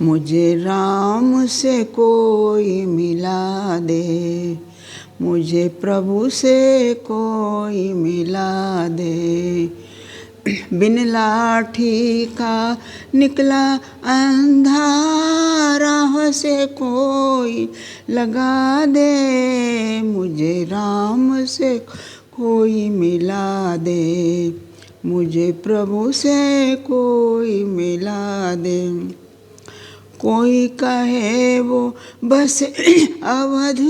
मुझे राम से कोई मिला दे, मुझे प्रभु से कोई मिला दे। बिन लाठी का निकला अंधा, राह से कोई लगा दे, मुझे राम से कोई मिला दे, मुझे प्रभु से कोई मिला दे। कोई कहे वो बस अवध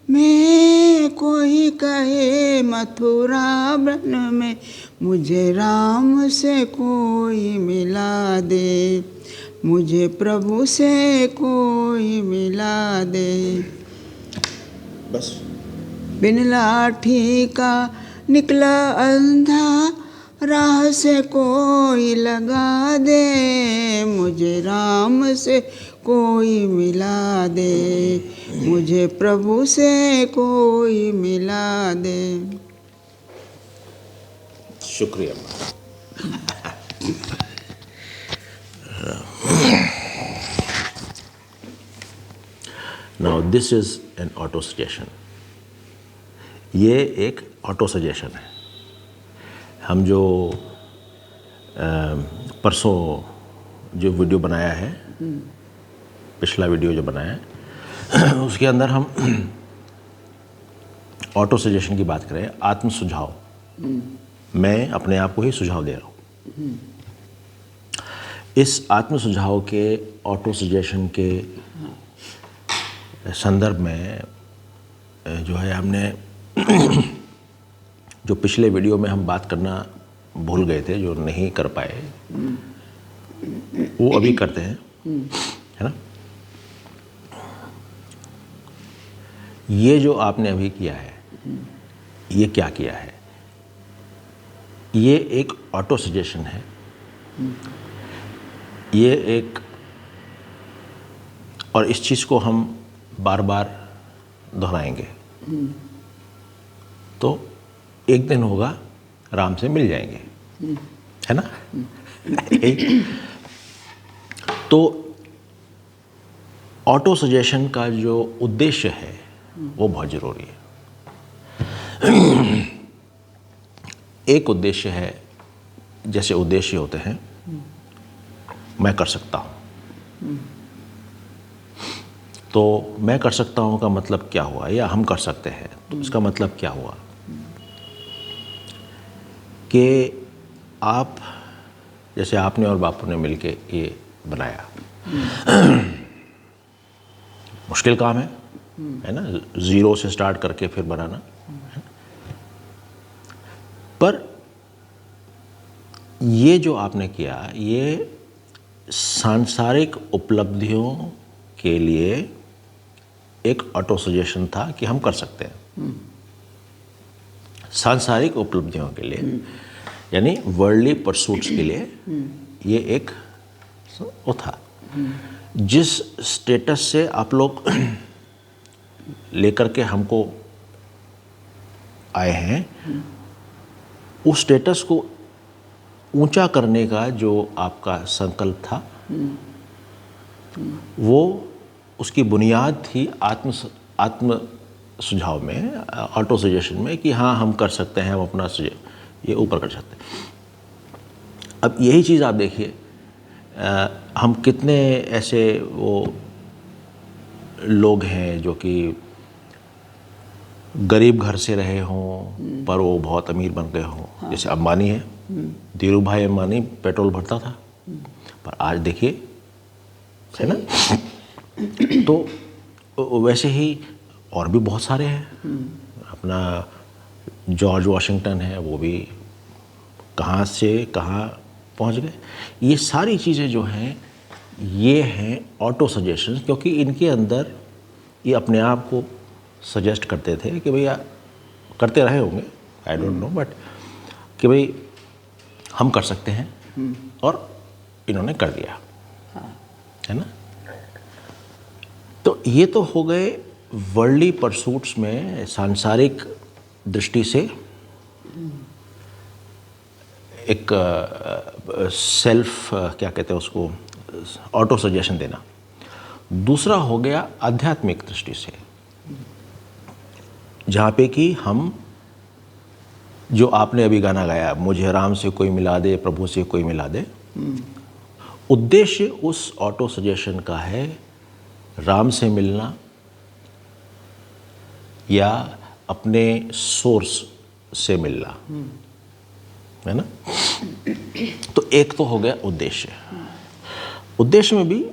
में, कोई कहे मथुरा वन में, मुझे राम से कोई मिला दे, मुझे प्रभु से कोई मिला दे। बस बिन लाठी का निकला अंधा, राह से कोई लगा दे, मुझे राम से कोई मिला दे, मुझे प्रभु से कोई मिला दे। शुक्रिया। Now this is an auto suggestion. ये एक ऑटो सजेशन है। हम जो परसों जो वीडियो बनाया है, पिछला वीडियो जो बनाया है, उसके अंदर हम ऑटो सजेशन की बात करें, आत्म सुझाव। मैं अपने आप को ही सुझाव दे रहा हूँ। इस आत्म सुझाव के ऑटो सजेशन के संदर्भ में जो है, हमने जो पिछले वीडियो में हम बात करना भूल गए थे, जो नहीं कर पाए, वो अभी करते हैं, है ना। ये जो आपने अभी किया है, ये क्या किया है? ये एक ऑटो सजेशन है। ये एक, और इस चीज़ को हम बार बार दोहराएंगे तो एक दिन होगा राम से मिल जाएंगे, है ना। तो ऑटो सजेशन का जो उद्देश्य है वो बहुत ज़रूरी है। एक उद्देश्य है, जैसे उद्देश्य होते हैं, मैं कर सकता हूँ। तो मैं कर सकता हूँ का मतलब क्या हुआ, या हम कर सकते हैं तो इसका मतलब क्या हुआ कि आप, जैसे आपने और बापू ने मिलके ये बनाया, मुश्किल काम है ना, ज़ीरो से स्टार्ट करके फिर बनाना, पर ये जो आपने किया, ये सांसारिक उपलब्धियों के लिए एक ऑटो सजेशन था कि हम कर सकते हैं। सांसारिक उपलब्धियों के लिए, यानी वर्ल्डली परसूट्स के लिए, ये एक वो था। जिस स्टेटस से आप लोग लेकर के हमको आए हैं, उस स्टेटस को ऊंचा करने का जो आपका संकल्प था, वो उसकी बुनियाद थी आत्म सुझाव में, ऑटो सजेशन में, कि हाँ हम कर सकते हैं, हम अपना ये ऊपर कर सकते हैं। अब यही चीज़ आप देखिए, हम कितने ऐसे वो लोग हैं जो कि गरीब घर से रहे हों पर वो बहुत अमीर बन गए हों। जैसे अंबानी है, धीरू भाई अंबानी पेट्रोल भरता था, पर आज देखिए, है ना। तो वैसे ही और भी बहुत सारे हैं। अपना जॉर्ज वॉशिंगटन है, वो भी कहाँ से कहाँ पहुँच गए। ये सारी चीज़ें जो हैं, ये हैं ऑटो सजेशन, क्योंकि इनके अंदर ये अपने आप को सजेस्ट करते थे कि भैया, करते रहे होंगे, आई डोंट नो, बट कि भाई हम कर सकते हैं, और इन्होंने कर दिया, है ना। तो ये तो हो गए वर्ल्डली परसूट्स में, सांसारिक दृष्टि से एक सेल्फ, क्या कहते हैं उसको, ऑटो सजेशन देना। दूसरा हो गया आध्यात्मिक दृष्टि से, जहाँ पे कि हम, जो आपने अभी गाना गाया, मुझे राम से कोई मिला दे, प्रभु से कोई मिला दे, उद्देश्य उस ऑटो सजेशन का है राम से मिलना या अपने सोर्स से मिलना, है ना। तो एक तो हो गया उद्देश्य। उद्देश्य में भी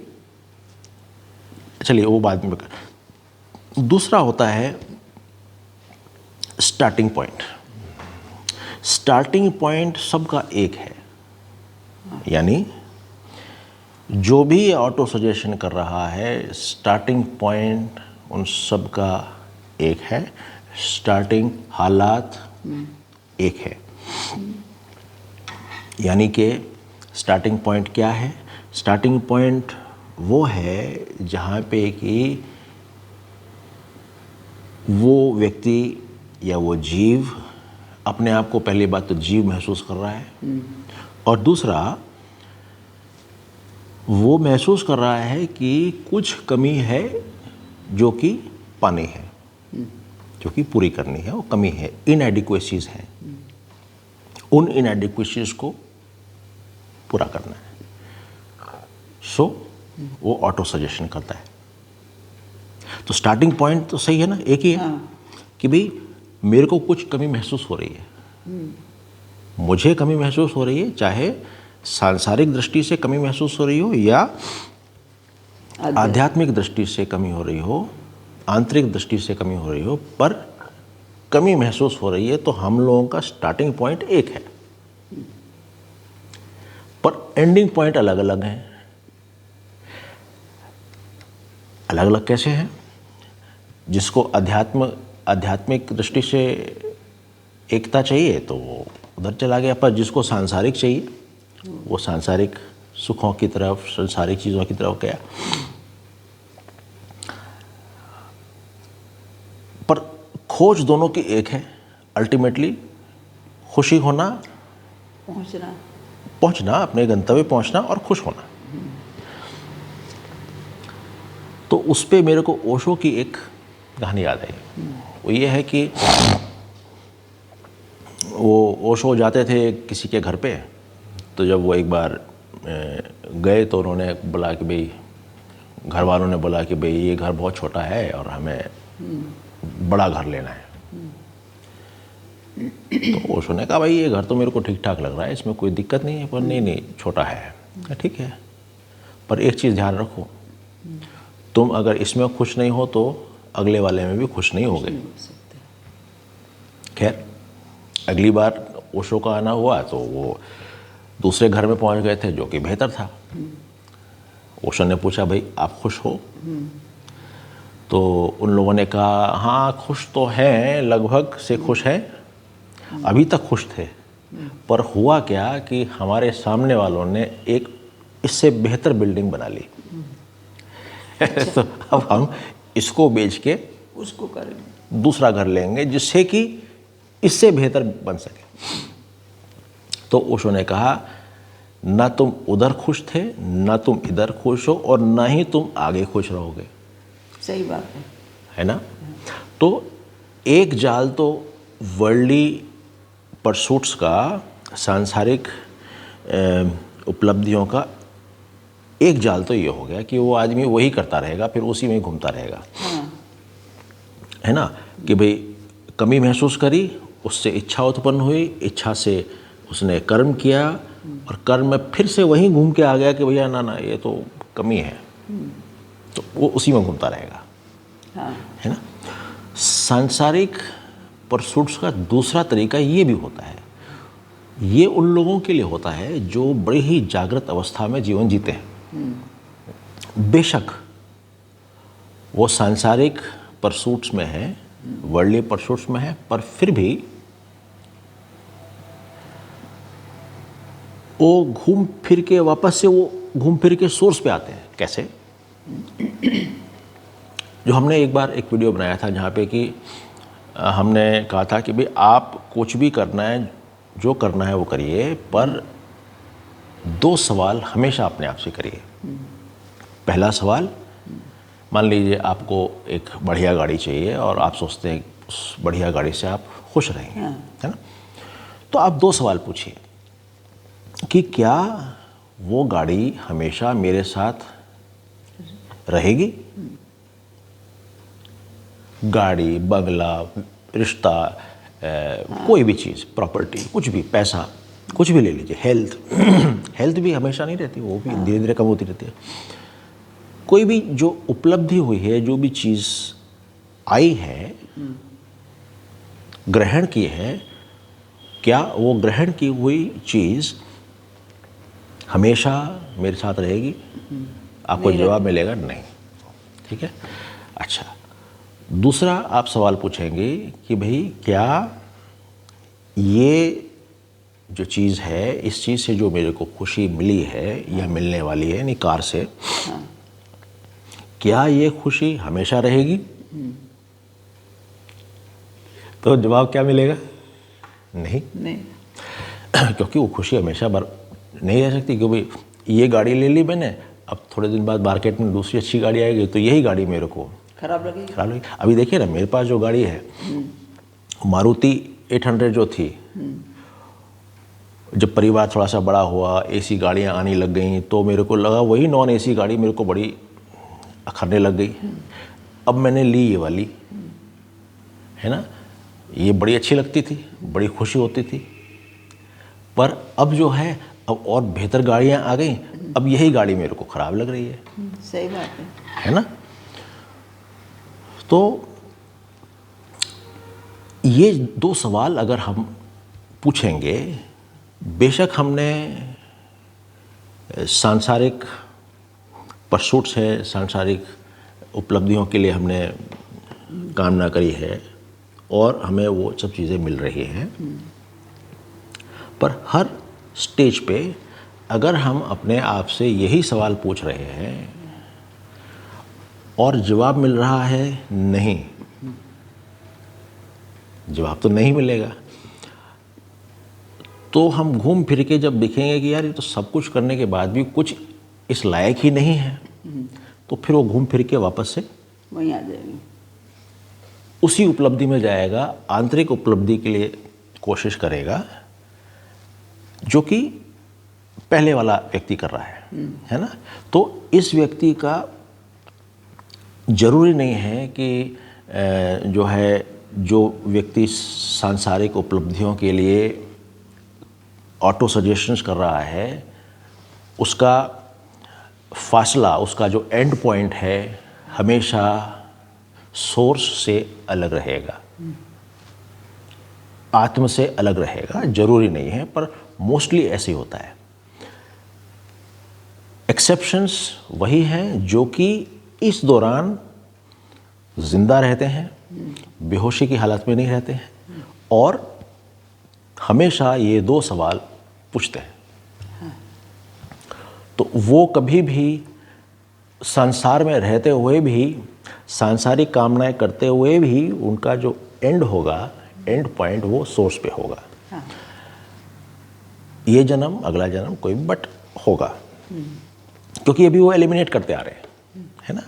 चलिए वो बाद में। दूसरा होता है स्टार्टिंग पॉइंट। स्टार्टिंग पॉइंट सबका एक है, यानी जो भी ऑटो सजेशन कर रहा है, स्टार्टिंग पॉइंट उन सब का एक है, स्टार्टिंग हालात एक है। यानी कि स्टार्टिंग पॉइंट क्या है? स्टार्टिंग पॉइंट वो है जहाँ पे कि वो व्यक्ति या वो जीव अपने आप को, पहली बात तो जीव महसूस कर रहा है, और दूसरा वो महसूस कर रहा है कि कुछ कमी है जो कि पानी है, जो कि पूरी करनी है, वो कमी है, इनएडिक्वेसीज हैं, उन इनएडिक्वेसीज को पूरा करना है। सो वो ऑटो सजेशन करता है। तो स्टार्टिंग पॉइंट तो सही है ना, एक ही है कि भाई मेरे को कुछ कमी महसूस हो रही है, मुझे कमी महसूस हो रही है, चाहे सांसारिक दृष्टि से कमी महसूस हो रही हो या आध्यात्मिक दृष्टि से कमी हो रही हो, आंतरिक दृष्टि से कमी हो रही हो, पर कमी महसूस हो रही है, तो हम लोगों का स्टार्टिंग पॉइंट एक है, पर एंडिंग पॉइंट अलग अलग हैं। अलग अलग कैसे हैं? जिसको आध्यात्मिक दृष्टि से एकता चाहिए तो वो उधर चला गया, पर जिसको सांसारिक चाहिए वो सांसारिक सुखों की तरफ, सांसारिक चीज़ों की तरफ गया। पर खोज दोनों की एक है, अल्टीमेटली खुशी होना, पहुंचना, अपने गंतव्य पहुंचना और खुश होना। तो उस पे मेरे को ओशो की एक कहानी याद आई। वो ये है कि वो ओशो जाते थे किसी के घर पे, तो जब वो एक बार गए तो उन्होंने बोला कि भाई, घर वालों ने बोला कि भाई ये घर बहुत छोटा है और हमें बड़ा घर लेना है। तो ओशो ने कहा भाई ये घर तो मेरे को ठीक ठाक लग रहा है, इसमें कोई दिक्कत नहीं है, पर नहीं छोटा है। ठीक है, पर एक चीज़ ध्यान रखो, तुम अगर इसमें खुश नहीं हो तो अगले वाले में भी खुश नहीं होगे। खैर अगली बार ओशो का आना हुआ तो वो दूसरे घर में पहुंच गए थे जो कि बेहतर था। ओशो ने पूछा भाई आप खुश हो? तो उन लोगों ने कहा हाँ खुश तो हैं, लगभग से खुश हैं, अभी तक खुश थे, पर हुआ क्या कि हमारे सामने वालों ने एक इससे बेहतर बिल्डिंग बना ली। तो अब हम इसको बेच के उसको करेंगे, दूसरा घर लेंगे जिससे कि इससे बेहतर बन सके। तो ओशो ने कहा ना तुम उधर खुश थे, ना तुम इधर खुश हो, और ना ही तुम आगे खुश रहोगे। सही बात है ना। तो एक जाल तो वर्ल्डली परसूट्स का, सांसारिक उपलब्धियों का एक जाल तो ये हो गया कि वो आदमी वही करता रहेगा, फिर उसी में घूमता रहेगा। है ना, कि भाई कमी महसूस करी, उससे इच्छा उत्पन्न हुई, इच्छा से उसने कर्म किया, और कर्म में फिर से वहीं घूम के आ गया कि भैया ना ये तो कमी है, तो वो उसी में घूमता रहेगा। है ना। सांसारिक परसूट्स का दूसरा तरीका ये भी होता है, ये उन लोगों के लिए होता है जो बड़ी ही जागृत अवस्था में जीवन जीते हैं। बेशक वो सांसारिक परसूट्स में है, वर्ल्डली परसूट्स में है, पर फिर भी वो घूम फिर के वापस से वो घूम फिर के सोर्स पे आते हैं। कैसे? जो हमने एक बार एक वीडियो बनाया था जहाँ पे कि हमने कहा था कि भाई आप कुछ भी करना है, जो करना है वो करिए, पर 2 सवाल हमेशा अपने आप से करिए। पहला सवाल, मान लीजिए आपको एक बढ़िया गाड़ी चाहिए और आप सोचते हैं उस बढ़िया गाड़ी से आप खुश रहेंगे, है ना? तो आप 2 सवाल पूछिए कि क्या वो गाड़ी हमेशा मेरे साथ रहेगी? गाड़ी, बंगला, रिश्ता, कोई भी चीज़, प्रॉपर्टी, कुछ भी, पैसा, कुछ भी ले लीजिए, हेल्थ हेल्थ भी हमेशा नहीं रहती, वो भी धीरे धीरे कम होती रहती है। कोई भी जो उपलब्धि हुई है, जो भी चीज़ आई है, ग्रहण की है, क्या वो ग्रहण की हुई चीज़ हमेशा मेरे साथ रहेगी? आपको जवाब मिलेगा नहीं। ठीक है, अच्छा। दूसरा आप सवाल पूछेंगे कि भाई क्या ये जो चीज़ है, इस चीज़ से जो मेरे को खुशी मिली है या मिलने वाली है, यानी कार से, क्या ये खुशी हमेशा रहेगी? तो जवाब क्या मिलेगा? नहीं, क्योंकि वो खुशी हमेशा नहीं रह सकती। क्योंकि ये गाड़ी ले ली मैंने, अब थोड़े दिन बाद मार्केट में दूसरी अच्छी गाड़ी आएगी तो यही गाड़ी मेरे को खराब लगेगी। अभी देखिए ना, मेरे पास जो गाड़ी है, मारुति 800 जो थी, जब परिवार थोड़ा सा बड़ा हुआ, एसी गाड़ियाँ आने लग गई, तो मेरे को लगा वही नॉन एसी गाड़ी मेरे को बड़ी अखरने लग गई। अब मैंने ली ये वाली, है ना, ये बड़ी अच्छी लगती थी, बड़ी खुशी होती थी। पर अब जो है, अब और बेहतर गाड़ियाँ आ गई, अब यही गाड़ी मेरे को ख़राब लग रही है। सही बात है ना? तो ये 2 सवाल अगर हम पूछेंगे, बेशक हमने सांसारिक परसूट्स है, सांसारिक उपलब्धियों के लिए हमने कामना करी है और हमें वो सब चीज़ें मिल रही हैं, पर हर स्टेज पे अगर हम अपने आप से यही सवाल पूछ रहे हैं और जवाब मिल रहा है नहीं, जवाब तो नहीं मिलेगा, तो हम घूम फिर के जब देखेंगे कि यार ये तो सब कुछ करने के बाद भी कुछ इस लायक ही नहीं है, तो फिर वो घूम फिर के वापस से वहीं आ जाएगी, उसी उपलब्धि में जाएगा, आंतरिक उपलब्धि के लिए कोशिश करेगा जो कि पहले वाला व्यक्ति कर रहा है ना? तो इस व्यक्ति का जरूरी नहीं है कि जो व्यक्ति सांसारिक उपलब्धियों के लिए ऑटो सजेशंस कर रहा है, उसका फासला, उसका जो एंड पॉइंट है, हमेशा सोर्स से अलग रहेगा, आत्म से अलग रहेगा। जरूरी नहीं है, पर मोस्टली ऐसे ही होता है। एक्सेप्शंस वही हैं जो कि इस दौरान जिंदा रहते हैं, बेहोशी की हालत में नहीं रहते हैं और हमेशा ये 2 सवाल पूछते हैं। तो वो कभी भी संसार में रहते हुए भी, सांसारिक कामनाएं करते हुए भी, उनका जो एंड होगा, एंड पॉइंट, वो सोर्स पे होगा। ये जन्म, अगला जन्म कोई बट होगा, क्योंकि अभी वो एलिमिनेट करते आ रहे हैं, है ना?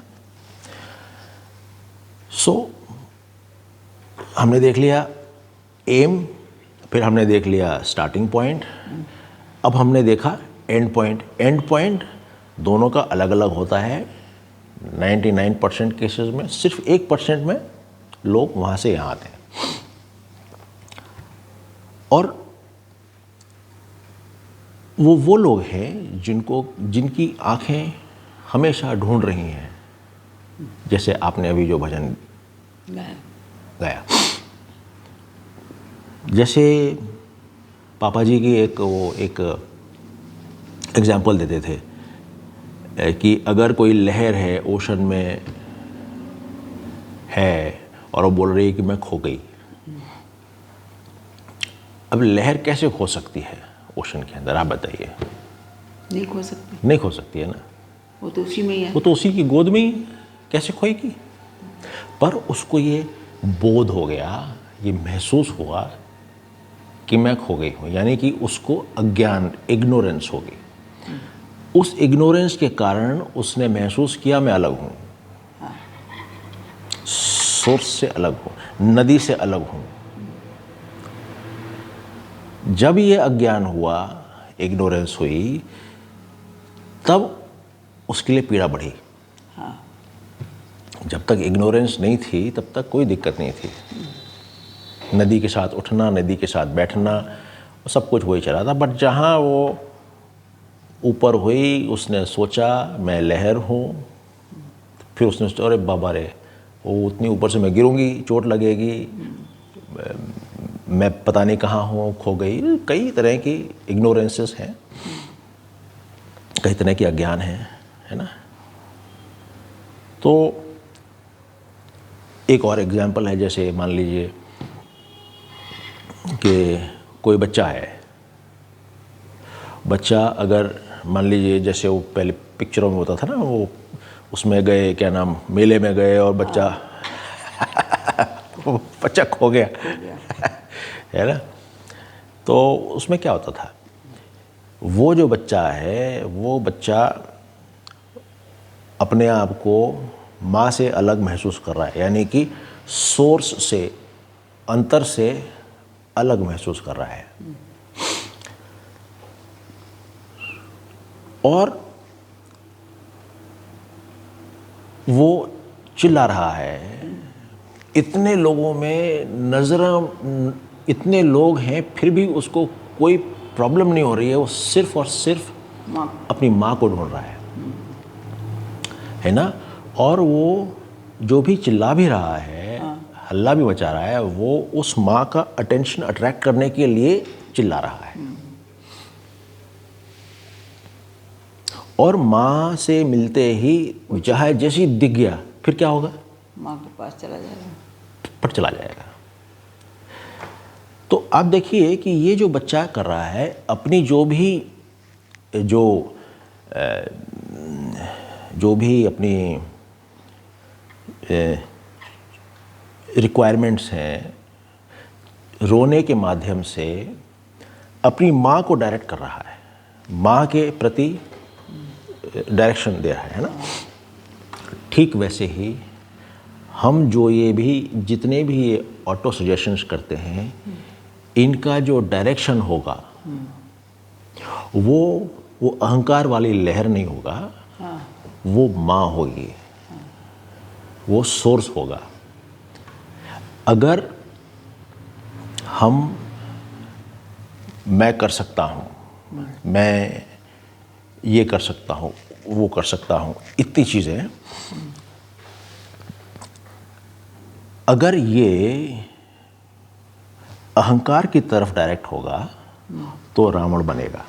सो हमने देख लिया एम, फिर हमने देख लिया स्टार्टिंग पॉइंट, अब हमने देखा एंड पॉइंट। एंड पॉइंट दोनों का अलग अलग होता है। 99% केसेस में सिर्फ 1% में लोग वहाँ से यहाँ आते हैं। और वो लोग हैं जिनकी आंखें हमेशा ढूंढ रही हैं, जैसे आपने अभी जो भजन गाया, जैसे पापा जी की एक एग्जाम्पल देते थे कि अगर कोई लहर है, ओशन में है और वो बोल रही है कि मैं खो गई। अब लहर कैसे खो सकती है ओशन के अंदर, आप बताइए? नहीं खो सकती, नहीं खो सकती है ना, वो तो उसी में ही है, वो तो उसी की गोद में ही कैसे खोएगी? पर उसको ये बोध हो गया, ये महसूस हुआ कि मैं खो गई हूँ, यानी कि उसको अज्ञान, इग्नोरेंस होगी। उस इग्नोरेंस के कारण उसने महसूस किया मैं अलग हूँ, सोर्स से अलग हूँ, नदी से अलग हूँ। जब ये अज्ञान हुआ, इग्नोरेंस हुई, तब उसके लिए पीड़ा बढ़ी। जब तक इग्नोरेंस नहीं थी तब तक कोई दिक्कत नहीं थी। नदी के साथ उठना, नदी के साथ बैठना, सब कुछ वही चला था। बट जहाँ वो ऊपर हुई, उसने सोचा मैं लहर हूँ। फिर उसने सोचा अरे बाबा रे, वो उतनी ऊपर से मैं गिरूंगी, चोट लगेगी, मैं पता नहीं कहाँ हूँ, खो गई। कई तरह की इग्नोरेंसेस हैं, कई तरह की अज्ञान है ना। तो एक और एग्जाम्पल है, जैसे मान लीजिए कि कोई बच्चा है। बच्चा अगर मान लीजिए, जैसे वो पहले पिक्चरों में होता था ना, वो उसमें गए, क्या नाम, मेले में गए और बच्चा वो बच्चा खो गया है ना। तो उसमें क्या होता था, वो जो बच्चा है, वो बच्चा अपने आप को माँ से अलग महसूस कर रहा है, यानी कि सोर्स से, अंतर से अलग महसूस कर रहा है। और वो चिल्ला रहा है, इतने लोगों में नजर, इतने लोग हैं, फिर भी उसको कोई प्रॉब्लम नहीं हो रही है। वो सिर्फ और सिर्फ अपनी माँ को ढूंढ रहा है ना। और वो जो भी चिल्ला भी रहा है, हल्ला भी मचा रहा है, वो उस माँ का अटेंशन अट्रैक्ट करने के लिए चिल्ला रहा है। और माँ से मिलते ही चाहे जैसी दिख गया, फिर क्या होगा, माँ के पास चला जाएगा, पट चला जाएगा। तो आप देखिए कि ये जो बच्चा कर रहा है, अपनी जो भी अपनी रिक्वायरमेंट्स हैं, रोने के माध्यम से अपनी माँ को डायरेक्ट कर रहा है, माँ के प्रति डायरेक्शन दे रहा है ना। ठीक वैसे ही हम जो ये भी जितने भी ये ऑटो सजेशंस करते हैं, इनका जो डायरेक्शन होगा वो अहंकार वाली लहर नहीं होगा, वो माँ होगी, वो सोर्स होगा। अगर मैं कर सकता हूँ, मैं ये कर सकता हूँ, वो कर सकता हूँ, इतनी चीज़ें, अगर ये अहंकार की तरफ डायरेक्ट होगा तो रावण बनेगा।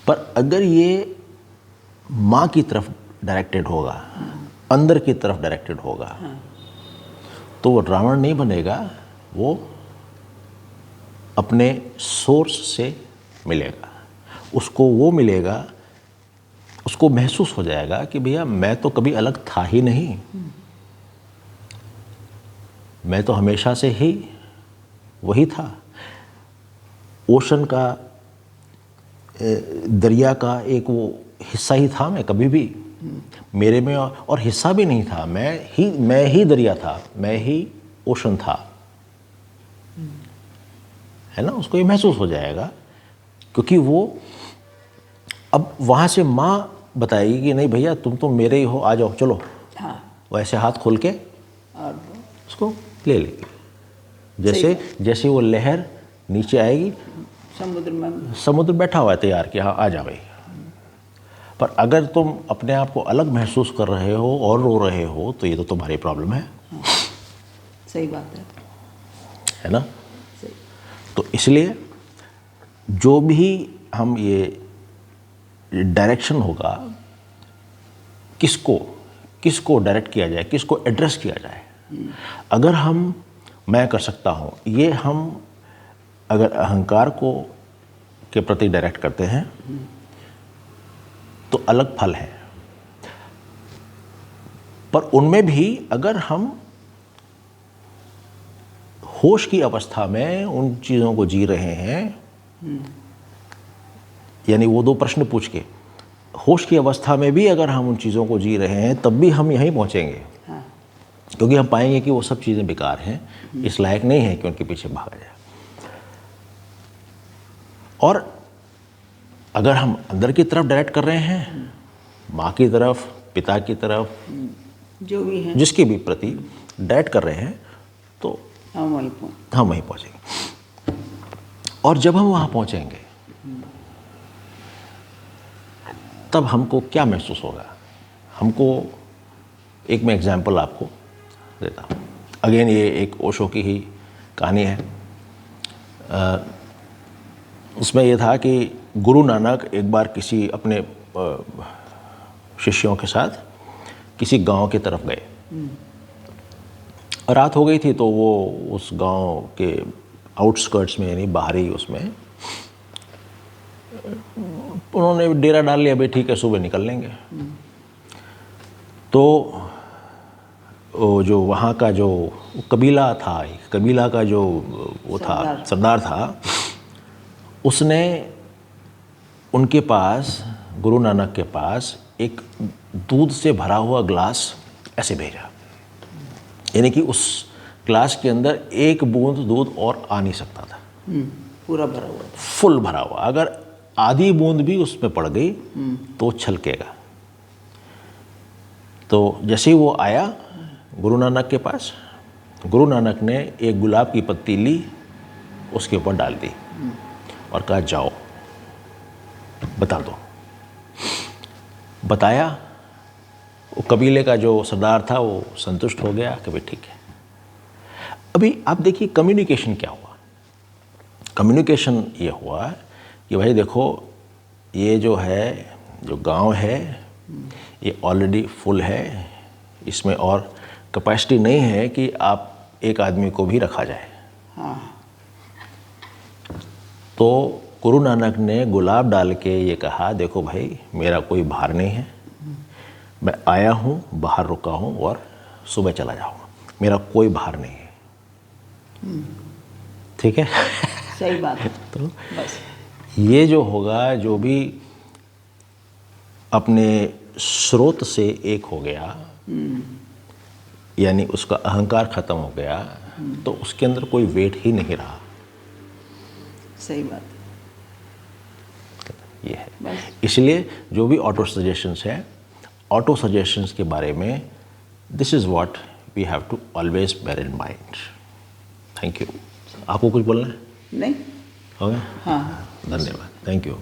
पर अगर ये माँ की तरफ डायरेक्टेड होगा, अंदर की तरफ डायरेक्टेड होगा, तो वो रावण नहीं बनेगा, वो अपने सोर्स से मिलेगा। उसको वो मिलेगा, उसको महसूस हो जाएगा कि भैया मैं तो कभी अलग था ही नहीं, मैं तो हमेशा से ही वही था। ओशन का, दरिया का एक वो हिस्सा ही था मैं, कभी भी मेरे में और हिस्सा भी नहीं था, मैं ही दरिया था, मैं ही ओशन था, है ना। उसको ये महसूस हो जाएगा, क्योंकि वो अब वहाँ से माँ बताएगी कि नहीं भैया तुम तो मेरे ही हो, आ जाओ चलो। वो ऐसे हाथ खोल के और उसको ले लेगी। जैसे वो लहर नीचे आएगी, समुद्र बैठा हुआ है तैयार कि हाँ आ जा भाई। पर अगर तुम अपने आप को अलग महसूस कर रहे हो और रो रहे हो, तो ये तो तुम्हारी प्रॉब्लम है। सही बात है ना। तो इसलिए जो भी हम ये डायरेक्शन होगा, किसको डायरेक्ट किया जाए, किसको एड्रेस किया जाए। अगर मैं कर सकता हूँ, ये हम अगर अहंकार के प्रति डायरेक्ट करते हैं तो अलग फल है। पर उनमें भी अगर हम होश की अवस्था में उन चीज़ों को जी रहे हैं, यानी वो दो प्रश्न पूछ के होश की अवस्था में भी अगर हम उन चीज़ों को जी रहे हैं तब भी हम यहीं पहुँचेंगे, हाँ, क्योंकि हम पाएंगे कि वो सब चीज़ें बेकार हैं, इस लायक नहीं है कि उनके पीछे भागा जाए। और अगर हम अंदर की तरफ डायरेक्ट कर रहे हैं, माँ की तरफ, पिता की तरफ, जो भी है जिसके भी प्रति डायरेक्ट कर रहे हैं, तो हम वहीं पहुँचेंगे। और जब हम वहाँ पहुँचेंगे तब हमको क्या महसूस होगा? हमको एक मैं एग्जाम्पल आपको देता हूँ। अगेन ये एक ओशो की ही कहानी है। उसमें ये था कि गुरु नानक एक बार किसी अपने शिष्यों के साथ किसी गांव की तरफ गए। रात हो गई थी तो वो उस गांव के आउटस्कर्ट्स में, यानी बाहरी उसमें उन्होंने डेरा डाल लिया, भाई ठीक है सुबह निकल लेंगे। तो जो वहाँ का जो कबीला था, कबीला का जो वो था सरदार था, उसने उनके पास, गुरु नानक के पास एक दूध से भरा हुआ ग्लास ऐसे भेजा, यानी कि उस ग्लास के अंदर एक बूंद दूध और आ नहीं सकता था। पूरा भरा हुआ, फुल भरा हुआ। अगर आधी बूंद भी उसमें पड़ गई तो छलकेगा। तो जैसे ही वो आया गुरु नानक के पास, गुरु नानक ने एक गुलाब की पत्ती ली, उसके ऊपर डाल दी और कहा जाओ बता दो। बताया, वो कबीले का जो सरदार था वो संतुष्ट हो गया कि भाई ठीक है। अभी आप देखिए कम्युनिकेशन क्या हुआ। कम्युनिकेशन ये हुआ कि भाई देखो, ये जो है, जो गांव है ये ऑलरेडी फुल है, इसमें और कैपेसिटी नहीं है कि आप एक आदमी को भी रखा जाए। हाँ, तो गुरु नानक ने गुलाब डाल के ये कहा, देखो भाई मेरा कोई भार नहीं है, मैं आया हूँ, बाहर रुका हूँ और सुबह चला जाऊँगा, मेरा कोई भार नहीं है। ठीक है, सही बात है। तो बस ये जो होगा, जो भी अपने स्रोत से एक हो गया, यानी उसका अहंकार खत्म हो गया, तो उसके अंदर कोई वेट ही नहीं रहा। सही बात ये है। बस इसलिए जो भी ऑटो सजेशंस है, ऑटो सजेशंस के बारे में, this is what we have to always bear in mind. Thank you. आपको कुछ बोलना है? नहीं, हो गया? हाँ, धन्यवाद, थैंक यू।